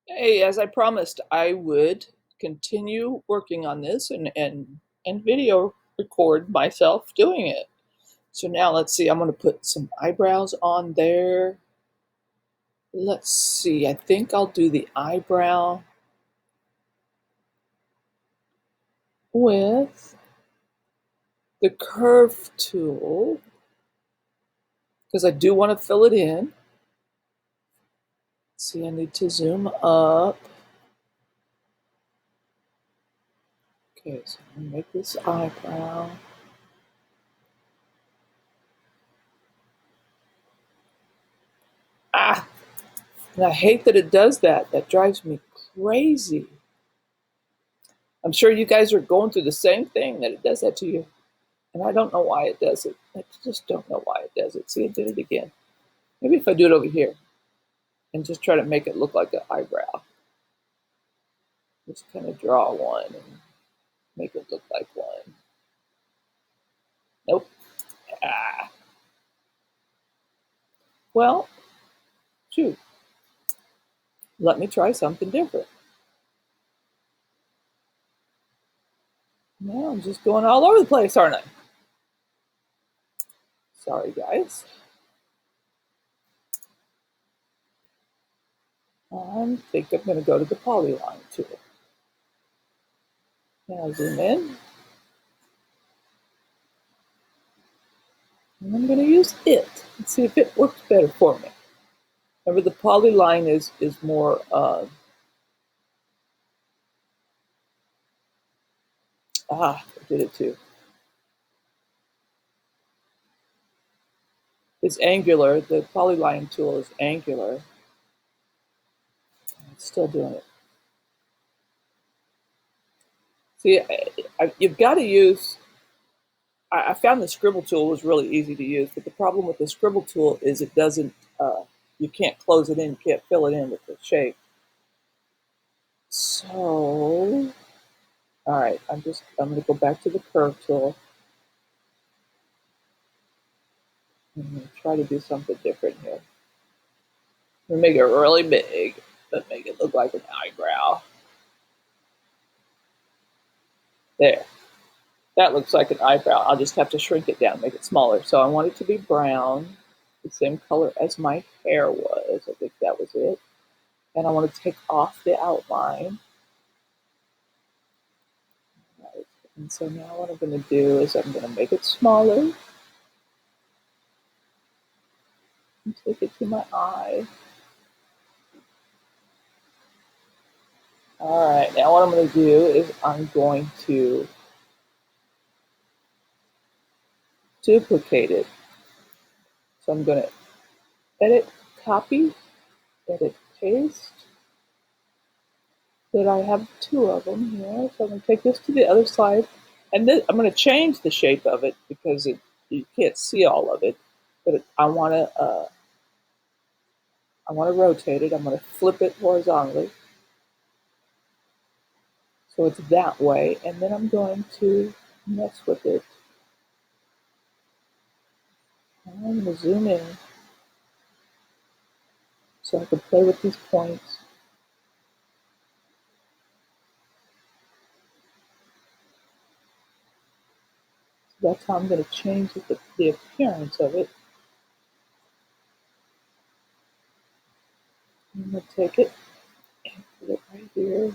Hey, as I promised, I would continue working on this and video record myself doing it. So now let's see, I'm going to put some eyebrows on there. Let's see, I think I'll do the eyebrow with the curve tool because I do want to fill it in. Let's see, I need to zoom up. Okay, so I'm going to make this eyebrow. Ah, and I hate that it does that. That drives me crazy. I'm sure you guys are going through the same thing, that it does that to you. And I don't know why it does it. I just don't know why it does it. See, it did it again. Maybe if I do it over here and just try to make it look like an eyebrow. Just kind of draw one and make it look like one. Nope. Ah. Well, shoot. Let me try something different. Now I'm just going all over the place, aren't I? Sorry, guys. I think I'm going to go to the polyline tool. Now zoom in. And I'm going to use it and see if it works better for me. Remember, the polyline is more, I did it too. It's angular. The polyline tool is angular. It's still doing it. See, you've got to use, I found the scribble tool was really easy to use, but the problem with the scribble tool is it doesn't, you can't close it in, you can't fill it in with the shape. So, all right, I'm going to go back to the curve tool. I'm going to try to do something different here. I'm going to make it really big, but make it look like an eyebrow. There. That looks like an eyebrow. I'll just have to shrink it down, make it smaller. So I want it to be brown, the same color as my hair was. I think that was it. And I want to take off the outline. Right. And so now what I'm going to do is I'm going to make it smaller. And take it to my eye. All right, now what I'm going to do is I'm going to duplicate it. So I'm going to edit, copy, edit, paste. That I have two of them here. So I'm going to take this to the other side. And then I'm going to change the shape of it because you can't see all of it. But I want to rotate it. I'm going to flip it horizontally. So it's that way. And then I'm going to mess with it. I'm going to zoom in so I can play with these points. So that's how I'm going to change the appearance of it. I'm going to take it and put it right here.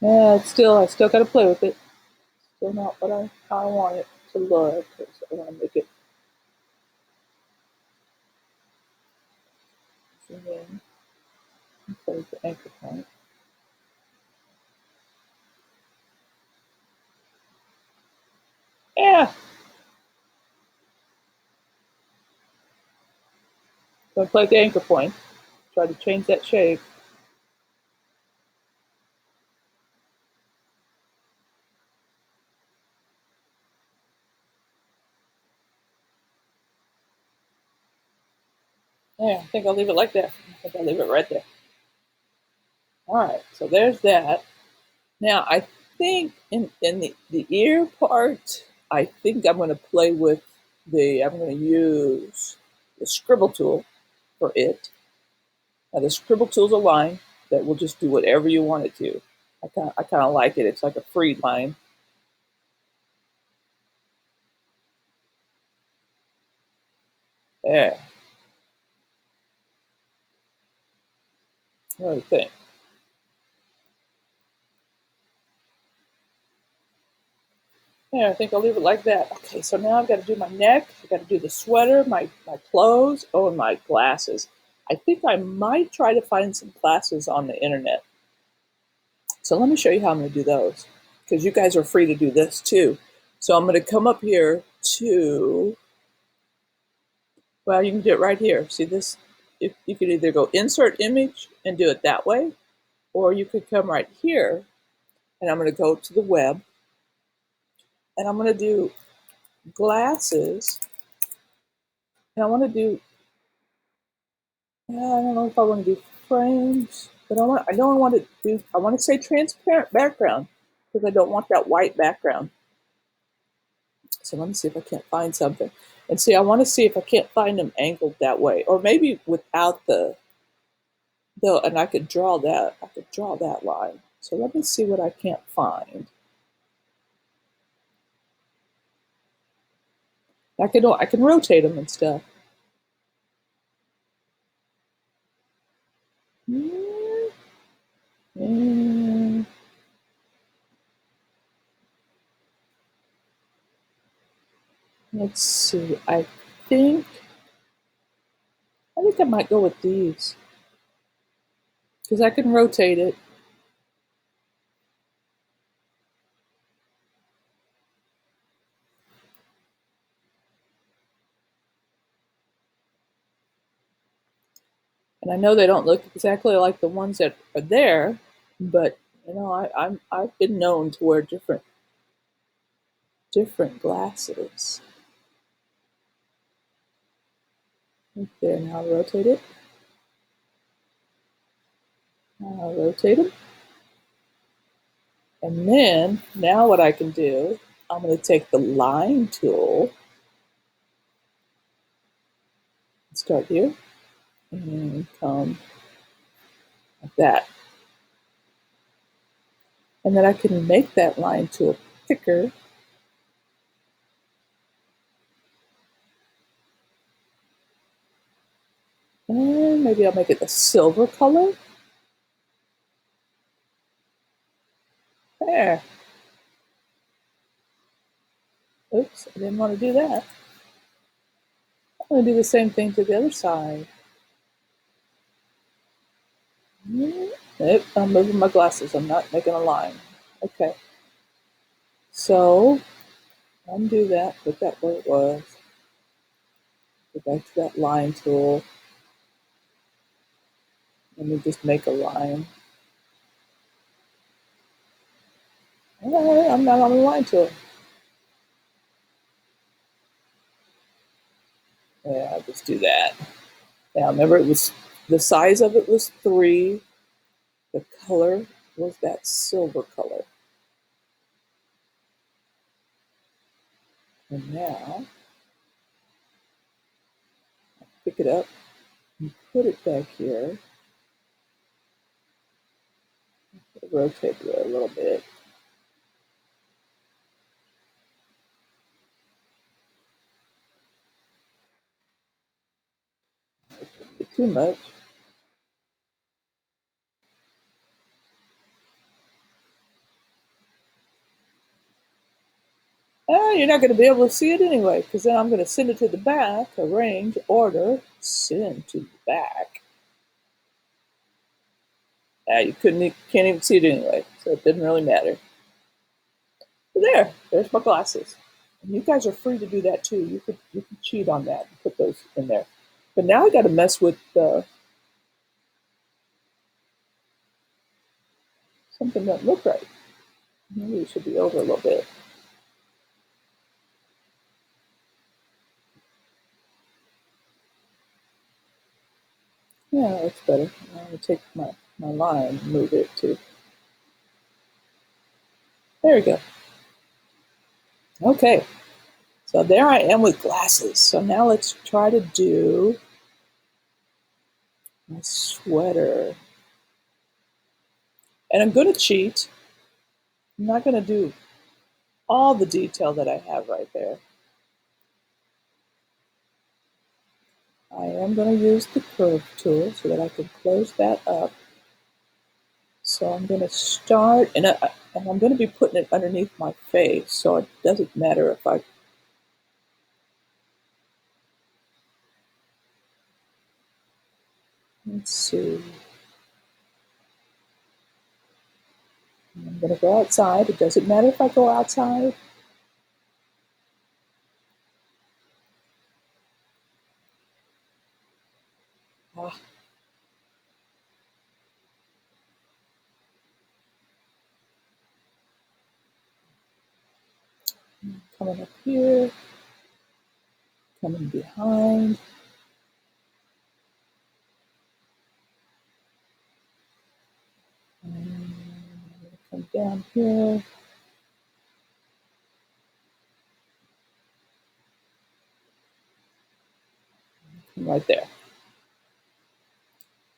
Yeah, I still got to play with it. Still not what I want it to look. I want to make it zoom in and play the anchor point. Yeah. So I play the anchor point. Try to change that shape. Yeah, I think I'll leave it like that. I think I'll leave it right there. All right, so there's that. Now I think in the ear part, I think I'm going to play with I'm going to use the scribble tool for it. Now the scribble tool's a line that will just do whatever you want it to. I kind of like it. It's like a free line. There. What do you think? Yeah, I think I'll leave it like that. Okay, so now I've got to do my neck. I've got to do the sweater, my clothes, oh, and my glasses. I think I might try to find some glasses on the internet. So let me show you how I'm going to do those, because you guys are free to do this too. So I'm going to come up here to, well, you can do it right here. See this? You could either go insert image and do it that way, or you could come right here, and I'm going to go to the web, and I'm going to do glasses, and I want to do, I don't know if I want to do frames, but I don't want to do, I want to say transparent background, because I don't want that white background. So let me see if I can't find something. And see, I want to see if I can't find them angled that way, or maybe without the, and I could draw that line. So let me see what I can't find. I can rotate them and stuff. Mm, let's see. Think I think I might go with these, because I can rotate it. And I know they don't look exactly like the ones that are there, but you know, I've been known to wear different glasses. Right there, now I'll rotate it. Now I'll rotate them. And then, now what I can do, I'm going to take the line tool, start here, and come like that. And then I can make that line tool thicker. And maybe I'll make it the silver color. There. Oops, I didn't want to do that. I'm going to do the same thing to the other side. Nope, I'm moving my glasses. I'm not making a line. Okay. So, undo that, put that where it was. Go back to that line tool. Let me just make a line. I'm not on the line tool. Yeah, I'll just do that. Now remember, it was the size of it was 3. The color was that silver color. And now I'll pick it up and put it back here. Rotate it a little bit. It shouldn't be too much. You're not going to be able to see it anyway, because then I'm going to send it to the back, arrange, order, send to the back. You can't even see it anyway, so it didn't really matter. But there's my glasses. And you guys are free to do that too. You could cheat on that and put those in there. But now I got to mess with something that doesn't look right. Maybe it should be over a little bit. Yeah, that's better. I'm going to take my line and move it to. There we go. Okay. So there I am with glasses. So now let's try to do my sweater. And I'm going to cheat. I'm not going to do all the detail that I have right there. I am going to use the curve tool so that I can close that up. So I'm going to start, and I'm going to be putting it underneath my face, so it doesn't matter if I... Let's see. I'm going to go outside. It doesn't matter if I go outside. Ah. Coming up here, coming behind. And come down here. Right there.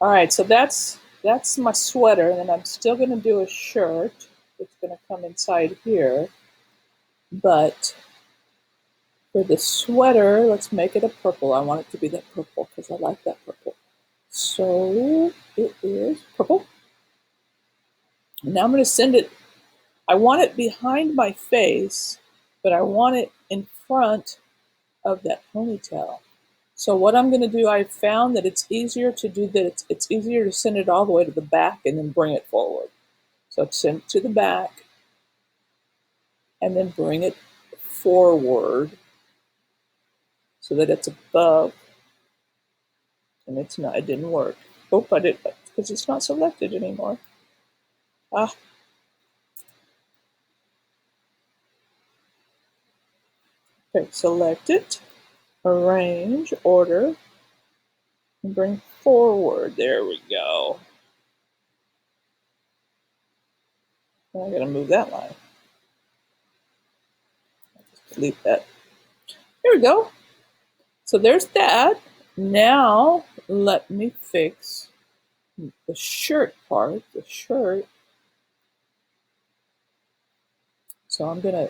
All right, so that's my sweater, and then I'm still going to do a shirt. It's going to come inside here, but for the sweater, let's make it a purple. I want it to be that purple because I like that purple. So it is purple. And now I'm going to send it. I want it behind my face, but I want it in front of that ponytail. So what I'm going to do, I found that it's easier to do that. It's easier to send it all the way to the back and then bring it forward. So send it to the back and then bring it forward so that it's above. And it's not, it didn't work. Oh, I did, because it's not selected anymore. Ah. Okay, select it, arrange, order, and bring forward. There we go. Now I gotta move that line. Just delete that. There we go. So there's that. Now let me fix the shirt part, the shirt. So I'm gonna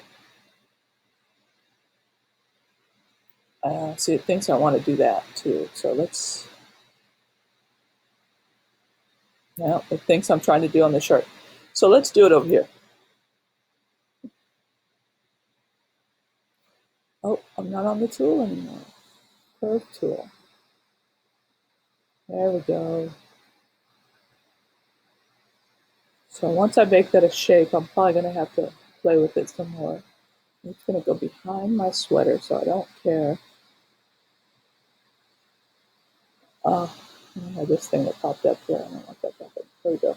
see, it thinks I want to do that too. So let's, well, it thinks I'm trying to do on the shirt. So let's do it over here. Oh, I'm not on the tool anymore. Curve tool. There we go. So once I make that a shape, I'm probably going to have to play with it some more. It's going to go behind my sweater, so I don't care. I have this thing that popped up there. I don't want that to happen. There we go.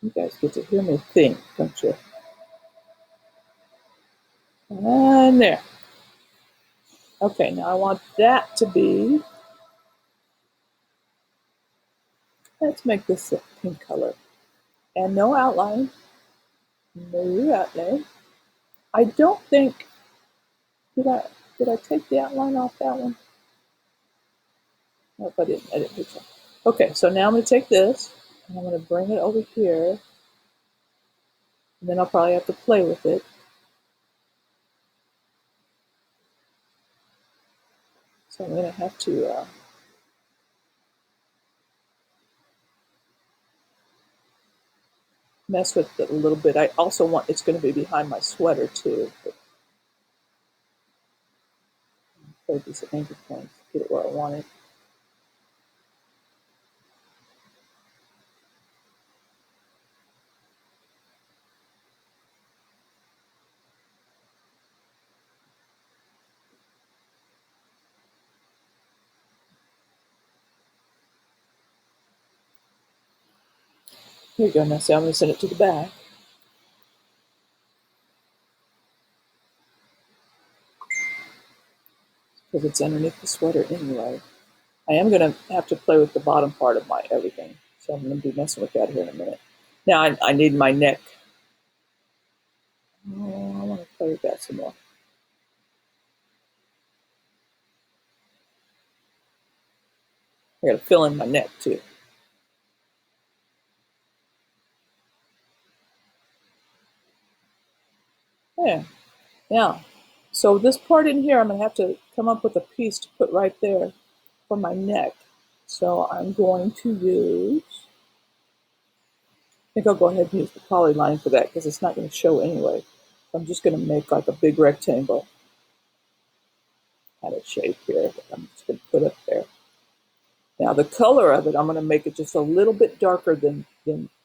You guys get to hear me think, don't you? And there. Okay, now I want that to be, let's make this a pink color. And no outline. No outline. I don't think, did I take the outline off that one? Nope, I didn't think so. Okay, so now I'm going to take this, and I'm going to bring it over here, and then I'll probably have to play with it. So I'm going to have to mess with it a little bit. I also want, it's going to be behind my sweater too. But play these anchor points, get it where I want it. Here you go. Now see, I'm going to send it to the back. Because it's underneath the sweater anyway. I am going to have to play with the bottom part of my everything. So I'm going to be messing with that here in a minute. Now I need my neck. Oh, I want to play with that some more. I gotta fill in my neck too. Yeah, yeah. So this part in here, I'm gonna have to come up with a piece to put right there for my neck. So I'm going to use, I think I'll go ahead and use the polyline for that because it's not gonna show anyway. I'm just gonna make like a big rectangle kind of shape here that I'm just gonna put up there. Now the color of it, I'm gonna make it just a little bit darker than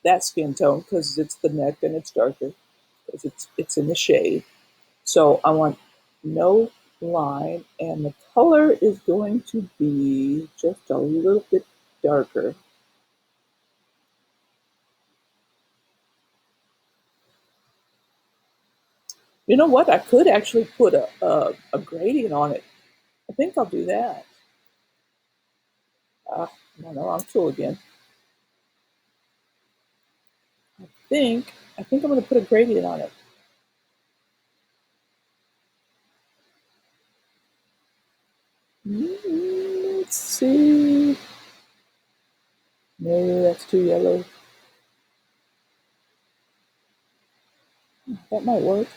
that skin tone because it's the neck and it's darker because it's in the shade. So I want no line, and the color is going to be just a little bit darker. You know what? I could actually put a gradient on it. I think I'll do that. No, no, wrong tool again. I think I'm going to put a gradient on it. Let's see. No, that's too yellow. That might work.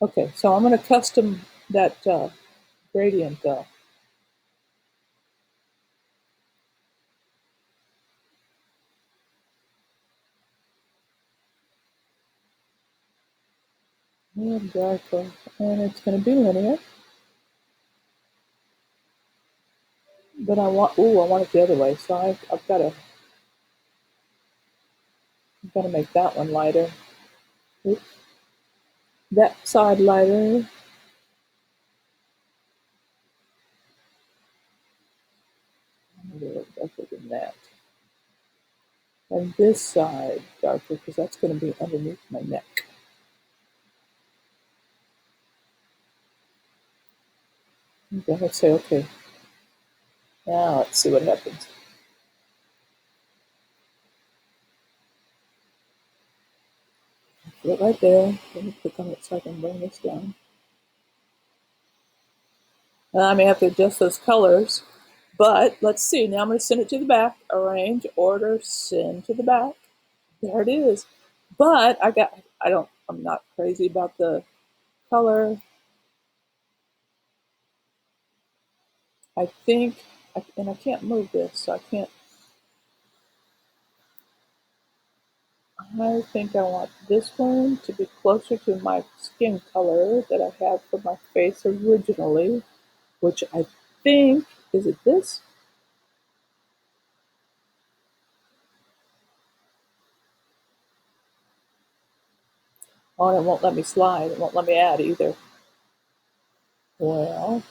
Okay, so I'm going to custom that gradient though. And darker, and it's going to be linear. But I want it the other way. So I've got to make that one lighter. Oops. That side lighter. A little darker than that. And this side darker because that's going to be underneath my neck. Okay, let's say okay. Now let's see what happens. Put it right there. Let me click on it so I can bring this down. And I may have to adjust those colors. But let's see. Now I'm going to send it to the back. Arrange, order, send to the back. There it is. But I'm not crazy about the color. I think, and I can't move this, so I think I want this one to be closer to my skin color that I had for my face originally, which I think, is it this? Oh, and it won't let me slide. It won't let me add either. Well,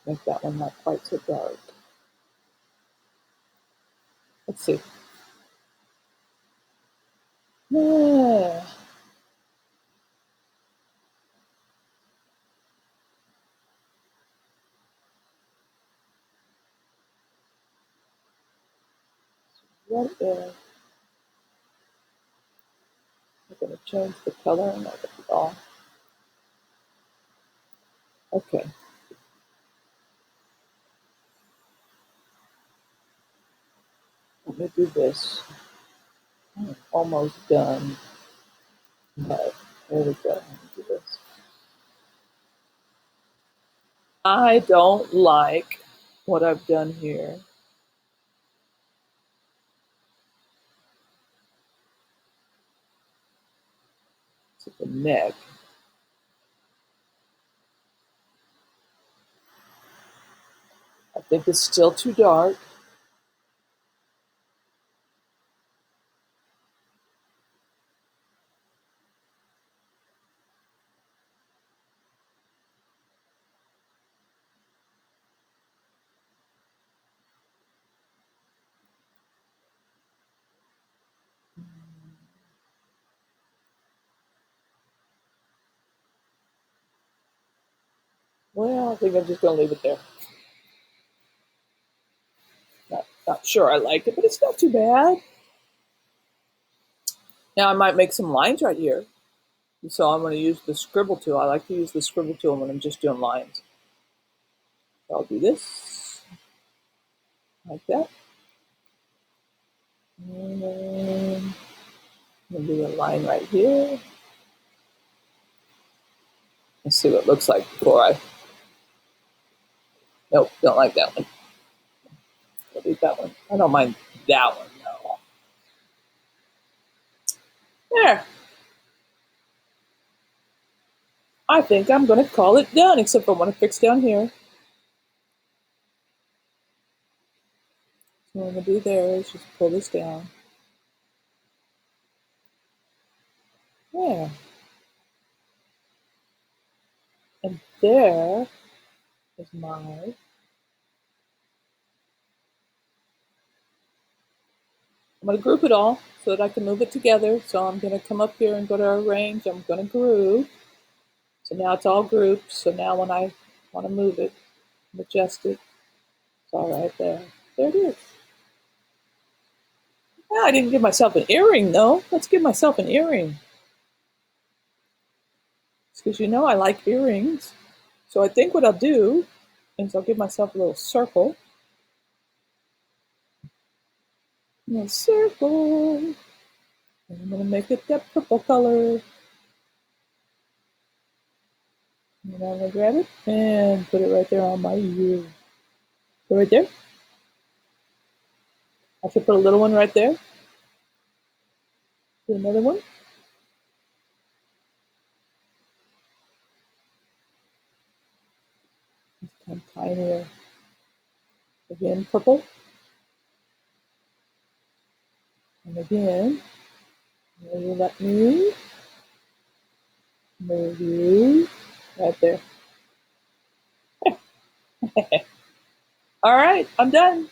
make that one not quite so dark. Let's see. Yeah. What if I'm going to change the color and make it all? Okay. Let me do this. I'm almost done. But there we go. Let me do this. I don't like what I've done here. To the neck. I think it's still too dark. Well, I think I'm just going to leave it there. Not sure I like it, but it's not too bad. Now I might make some lines right here. So I'm going to use the scribble tool. I like to use the scribble tool when I'm just doing lines. So I'll do this, like that. And then I'm going to do a line right here. Let's see what it looks like before I... Nope, don't like that one. I'll do that one. I don't mind that one, though. There. I think I'm going to call it done, except I want to fix down here. So what I'm going to do there is just pull this down. There. And there is my... I'm going to group it all so that I can move it together. So I'm going to come up here and go to arrange. I'm going to group. So now it's all grouped. So now when I want to move it, adjust it, it's all right there. There it is. Well, I didn't give myself an earring though. Let's give myself an earring. Because you know I like earrings. So I think what I'll do is I'll give myself a little circle. A little circle. And I'm going to make it that purple color. And I'm going to grab it and put it right there on my ear. Go right there. I should put a little one right there. Do another one. This time tinier. Again, purple. And again, will you let me move you right there? All right, I'm done.